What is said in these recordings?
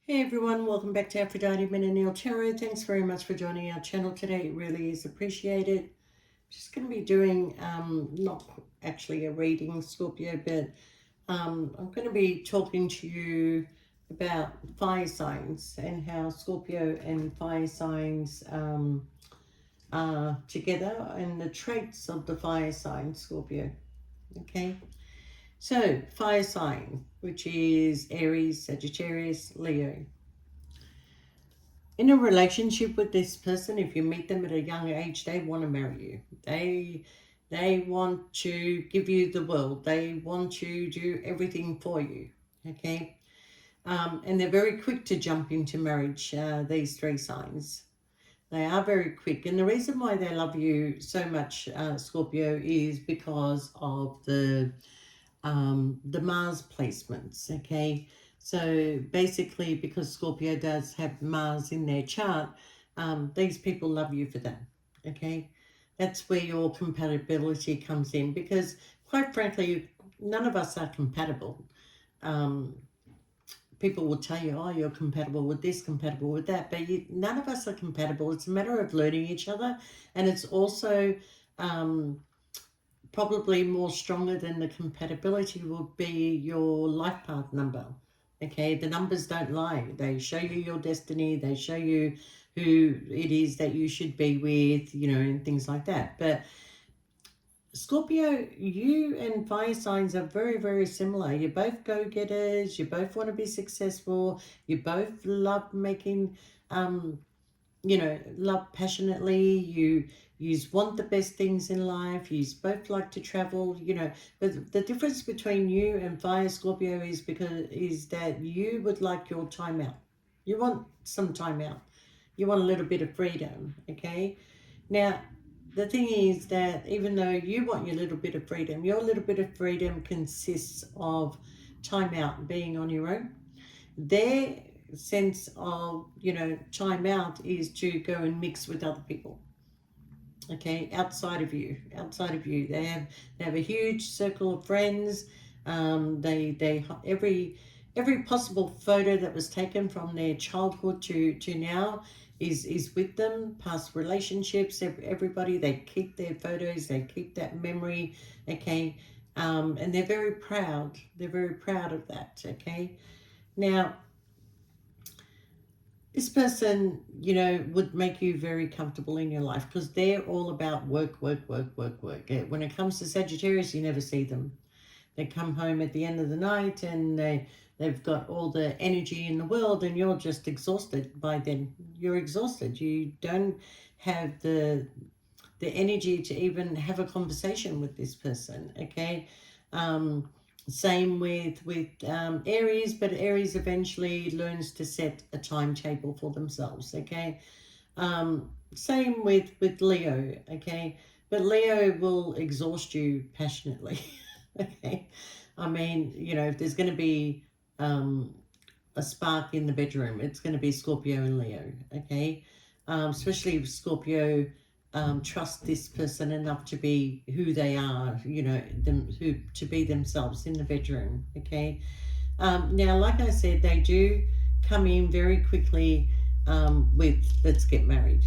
Hey everyone, welcome back to Aphrodite Men and Neil Tarot. Thanks very much for joining our channel today. It really is appreciated. Just going to be doing, not actually a reading, Scorpio, but I'm going to be talking to you about fire signs and how Scorpio and fire signs are together and the traits of the fire sign, Scorpio. Okay, so fire sign, which is Aries, Sagittarius, Leo. In a relationship with this person, if you meet them at a young age, they want to marry you. They want to give you the world. They want to do everything for you. Okay. And they're very quick to jump into marriage, these three signs. They are very quick. And the reason why they love you so much, Scorpio, is because of the Mars placements, okay? So basically, because Scorpio does have Mars in their chart, these people love you for that, okay? That's where your compatibility comes in because, quite frankly, none of us are compatible. Um, People will tell you, oh, you're compatible with this, compatible with that, but none of us are compatible. It's a matter of learning each other, and it's also um, probably more stronger than the compatibility will be your life path number. Okay, the numbers don't lie. They show you your destiny. They show you who it is that you should be with, and things like that. But Scorpio, you and fire signs are very, very similar. You're both go-getters. You both want to be successful. You both love making love passionately. You want the best things in life. You both like to travel, but the difference between you and fire Scorpio is that you would like your time out. You want some time out. You want a little bit of freedom. Okay, now the thing is that even though you want your little bit of freedom, your little bit of freedom consists of time out, being on your own. Their sense of, time out is to go and mix with other people. Okay, outside of you, they have a huge circle of friends. They every possible photo that was taken from their childhood to now is with them. Past relationships, everybody, they keep their photos, they keep that memory. Okay, and they're very proud. They're very proud of that. Okay, now this person, would make you very comfortable in your life because they're all about work, work, work, work, work. When it comes to Sagittarius, you never see them. They come home at the end of the night and they've got all the energy in the world and you're just exhausted by then. You're exhausted. You don't have the energy to even have a conversation with this person, okay? Um, Same with Aries, but Aries eventually learns to set a timetable for themselves, okay? Same with Leo, okay? But Leo will exhaust you passionately, okay? I mean, if there's going to be a spark in the bedroom, it's going to be Scorpio and Leo, okay? Especially if Scorpio trust this person enough to be who they are, to be themselves in the bedroom, okay? Now, like I said, they do come in very quickly with let's get married.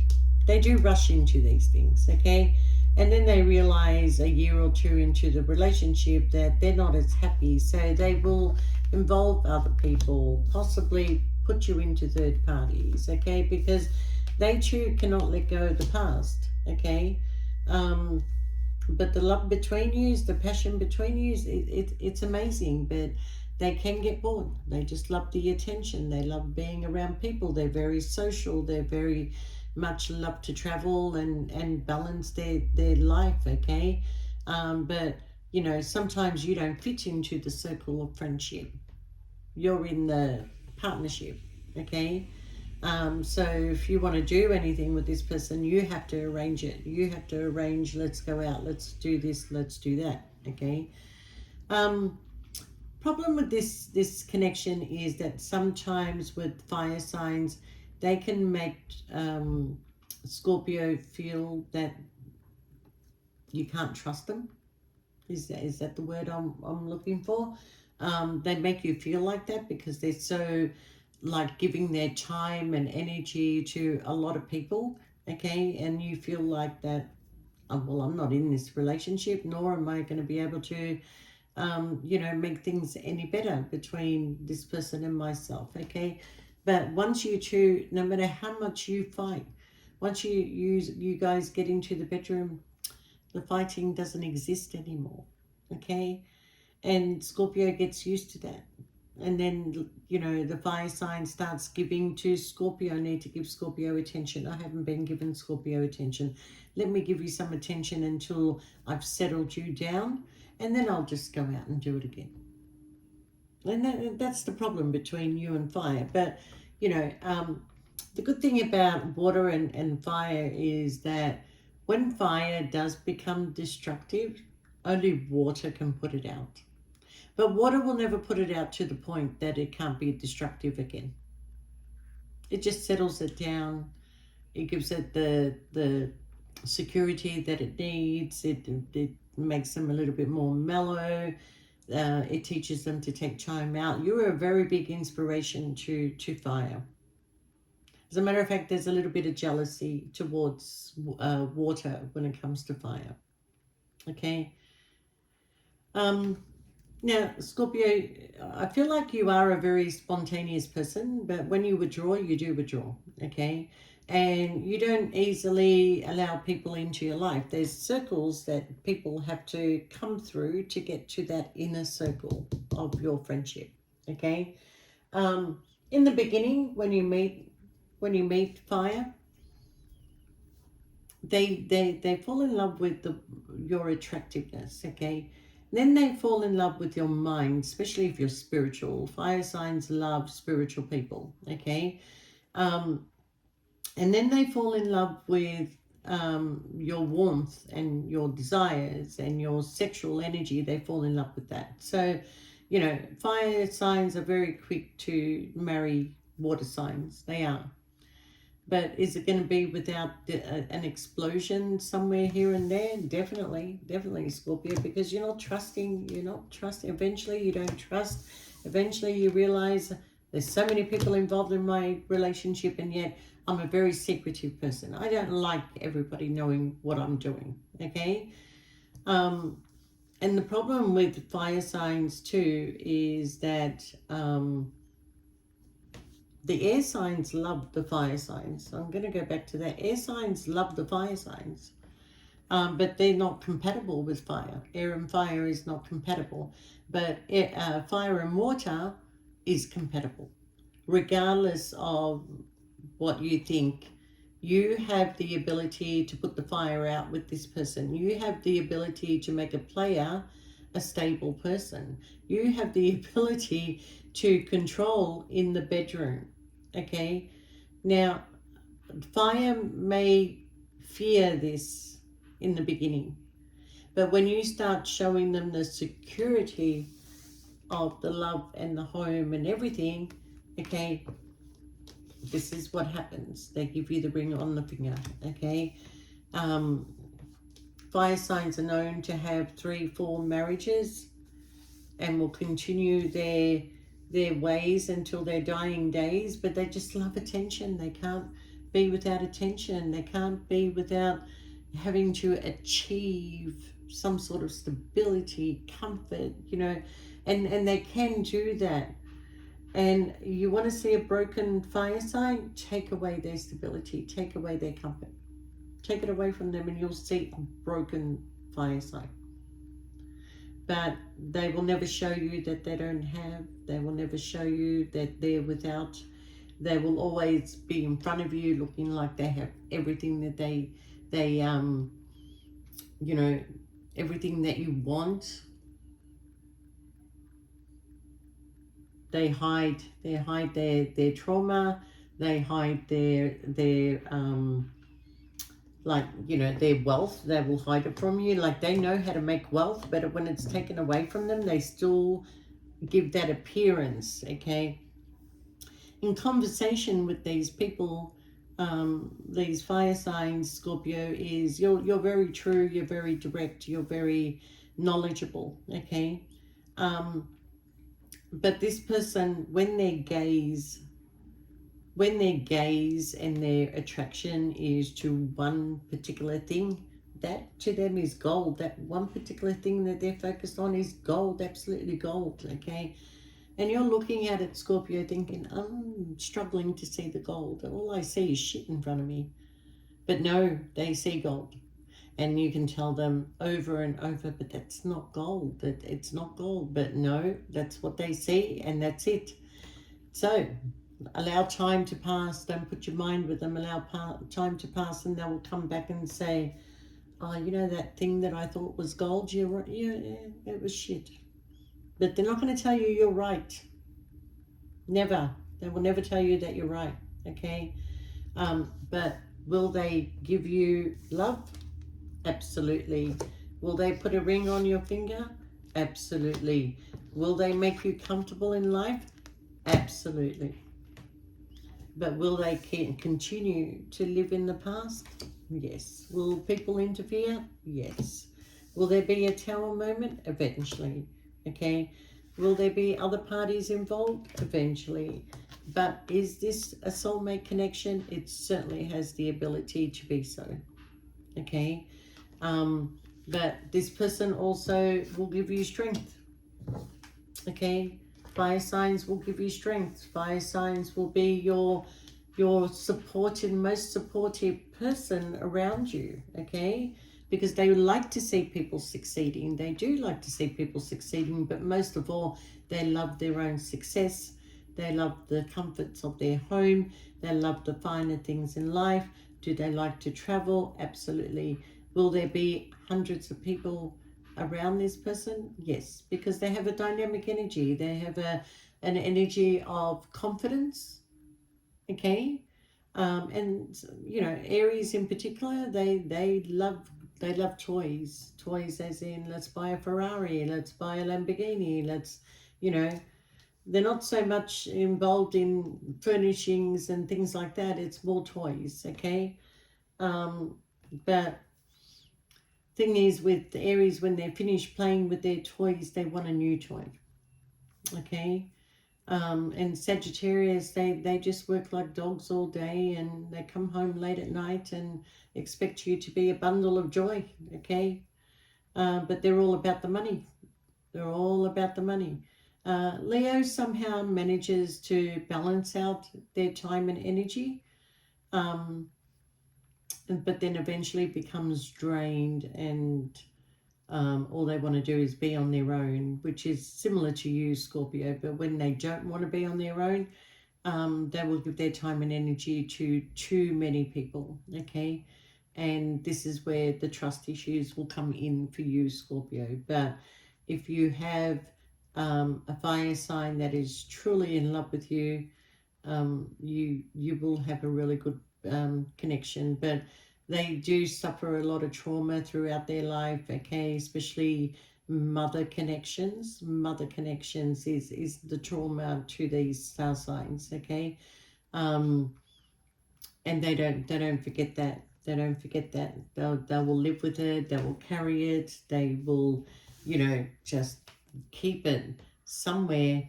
They do rush into these things, okay? And then they realize a year or two into the relationship that they're not as happy, so they will involve other people, possibly put you into third parties, okay? Because they too cannot let go of the past, okay? But the love between you, the passion between you, it's amazing, but they can get bored. They just love the attention. They love being around people. They're very social. They're very much love to travel and balance their life, okay? But, sometimes you don't fit into the circle of friendship. You're in the partnership, okay? So if you want to do anything with this person, you have to arrange it. You have to arrange, let's go out, let's do this, let's do that, okay? Um, Problem with this connection is that sometimes with fire signs, they can make Scorpio feel that you can't trust them. Is that the word I'm looking for? They make you feel like that because they're so like giving their time and energy to a lot of people, okay, and you feel like that, well, I'm not in this relationship, nor am I going to be able to, make things any better between this person and myself, okay? But once you two, no matter how much you fight, once you guys get into the bedroom, the fighting doesn't exist anymore, okay? And Scorpio gets used to that. And then, the fire sign starts giving to Scorpio. I need to give Scorpio attention. I haven't been given Scorpio attention. Let me give you some attention until I've settled you down, and then I'll just go out and do it again. And that's the problem between you and fire. But, the good thing about water and fire is that when fire does become destructive, only water can put it out. But water will never put it out to the point that it can't be destructive again. It just settles it down. It gives it the security that it needs. It makes them a little bit more mellow. It teaches them to take time out. You're a very big inspiration to fire. As a matter of fact, there's a little bit of jealousy towards water when it comes to fire. Okay. Now, Scorpio, I feel like you are a very spontaneous person, but when you withdraw, you do withdraw, okay? And you don't easily allow people into your life. There's circles that people have to come through to get to that inner circle of your friendship, okay? In the beginning, when you meet fire, they fall in love with your attractiveness, okay? Then they fall in love with your mind, especially if you're spiritual. Fire signs love spiritual people, okay? And then they fall in love with your warmth and your desires and your sexual energy. They fall in love with that. So, fire signs are very quick to marry water signs. They are. But is it going to be without an explosion somewhere here and there? Definitely, Scorpio, because you're not trusting. Eventually, you don't trust. Eventually, you realize there's so many people involved in my relationship, and yet I'm a very secretive person. I don't like everybody knowing what I'm doing, okay? And the problem with fire signs, too, is that... the air signs love the fire signs. So I'm going to go back to that. Air signs love the fire signs, but they're not compatible with fire. Air and fire is not compatible, but fire and water is compatible. Regardless of what you think, you have the ability to put the fire out with this person. You have the ability to make a player a stable person. You have the ability to control in the bedroom. Okay, now fire may fear this in the beginning, but when you start showing them the security of the love and the home and everything, okay, this is what happens. They give you the ring on the finger, okay? Fire signs are known to have 3-4 marriages and will continue their ways until their dying days, but they just love attention. They can't be without attention. They can't be without having to achieve some sort of stability, comfort, and they can do that. And you want to see a broken fire sign? Take away their stability, take away their comfort. Take it away from them and you'll see a broken fire sign. But they will never show you that they don't have. They will never show you that they're without. They will always be in front of you looking like they have everything that they everything that you want. They hide their trauma. They hide their their wealth. They will hide it from you. Like, they know how to make wealth, but when it's taken away from them, they still give that appearance, okay? In conversation with these people, these fire signs, Scorpio, is you're very true, you're very direct, you're very knowledgeable, okay? But this person, when they gaze when their gaze and their attraction is to one particular thing, that to them is gold. That one particular thing that they're focused on is gold, absolutely gold, okay? And you're looking at it, Scorpio, thinking, I'm struggling to see the gold. All I see is shit in front of me. But no, they see gold. And you can tell them over and over, but that's not gold. It's not gold. But no, that's what they see, and that's it. So allow time to pass. Don't put your mind with them. Allow time to pass, and they will come back and say, oh, you know that thing that I thought was gold? Yeah, it was shit. But they're not going to tell you you're right. Never. They will never tell you that you're right, okay? But will they give you love? Absolutely. Will they put a ring on your finger? Absolutely. Will they make you comfortable in life? Absolutely. But will they continue to live in the past? Yes. Will people interfere? Yes. Will there be a tower moment? Eventually. Okay. Will there be other parties involved? Eventually. But is this a soulmate connection? It certainly has the ability to be so. Okay. But this person also will give you strength. Okay. Fire signs will give you strength. Fire signs will be your supported, most supportive person around you, okay? Because they like to see people succeeding. They do like to see people succeeding, but most of all, they love their own success. They love the comforts of their home. They love the finer things in life. Do they like to travel? Absolutely. Will there be hundreds of people around this person? Yes, because they have a dynamic energy. They have an energy of confidence, okay? And you know, Aries in particular, they love toys as in, let's buy a Ferrari, let's buy a Lamborghini, let's, you know, they're not so much involved in furnishings and things like that. It's more toys, okay? But thing is, with the Aries, when they're finished playing with their toys, they want a new toy, okay? And Sagittarius, they just work like dogs all day, and they come home late at night and expect you to be a bundle of joy, okay? But they're all about the money. They're all about the money. Leo somehow manages to balance out their time and energy, but then eventually becomes drained, and all they want to do is be on their own, which is similar to you, Scorpio. But when they don't want to be on their own, they will give their time and energy to too many people, okay? And this is where the trust issues will come in for you, Scorpio. But if you have a fire sign that is truly in love with you, you will have a really good connection. But they do suffer a lot of trauma throughout their life, okay, especially mother connections. Mother connections is the trauma to these star signs, okay? And they don't forget that. They don't forget that. They will live with it. They will carry it. They will, you know, just keep it somewhere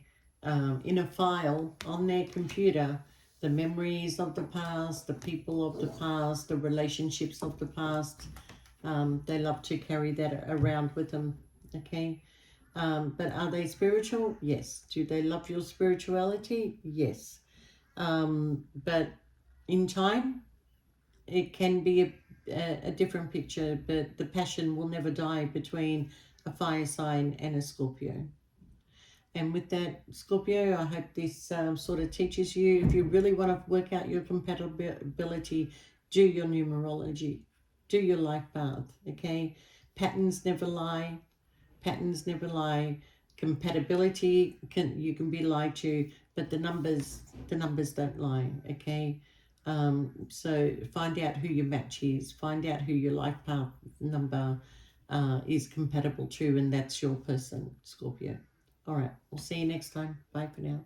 in a file on their computer. The memories of the past, the people of the past, the relationships of the past. They love to carry that around with them. Okay. But are they spiritual? Yes. Do they love your spirituality? Yes. But in time, it can be a different picture, but the passion will never die between a fire sign and a Scorpio. And with that, Scorpio, I hope this sort of teaches you. If you really want to work out your compatibility, do your numerology, do your life path, okay? Patterns never lie. Patterns never lie. Compatibility, you can be lied to, but the numbers don't lie, okay? So find out who your match is. Find out who your life path number is compatible to, and that's your person, Scorpio. All right, we'll see you next time. Bye for now.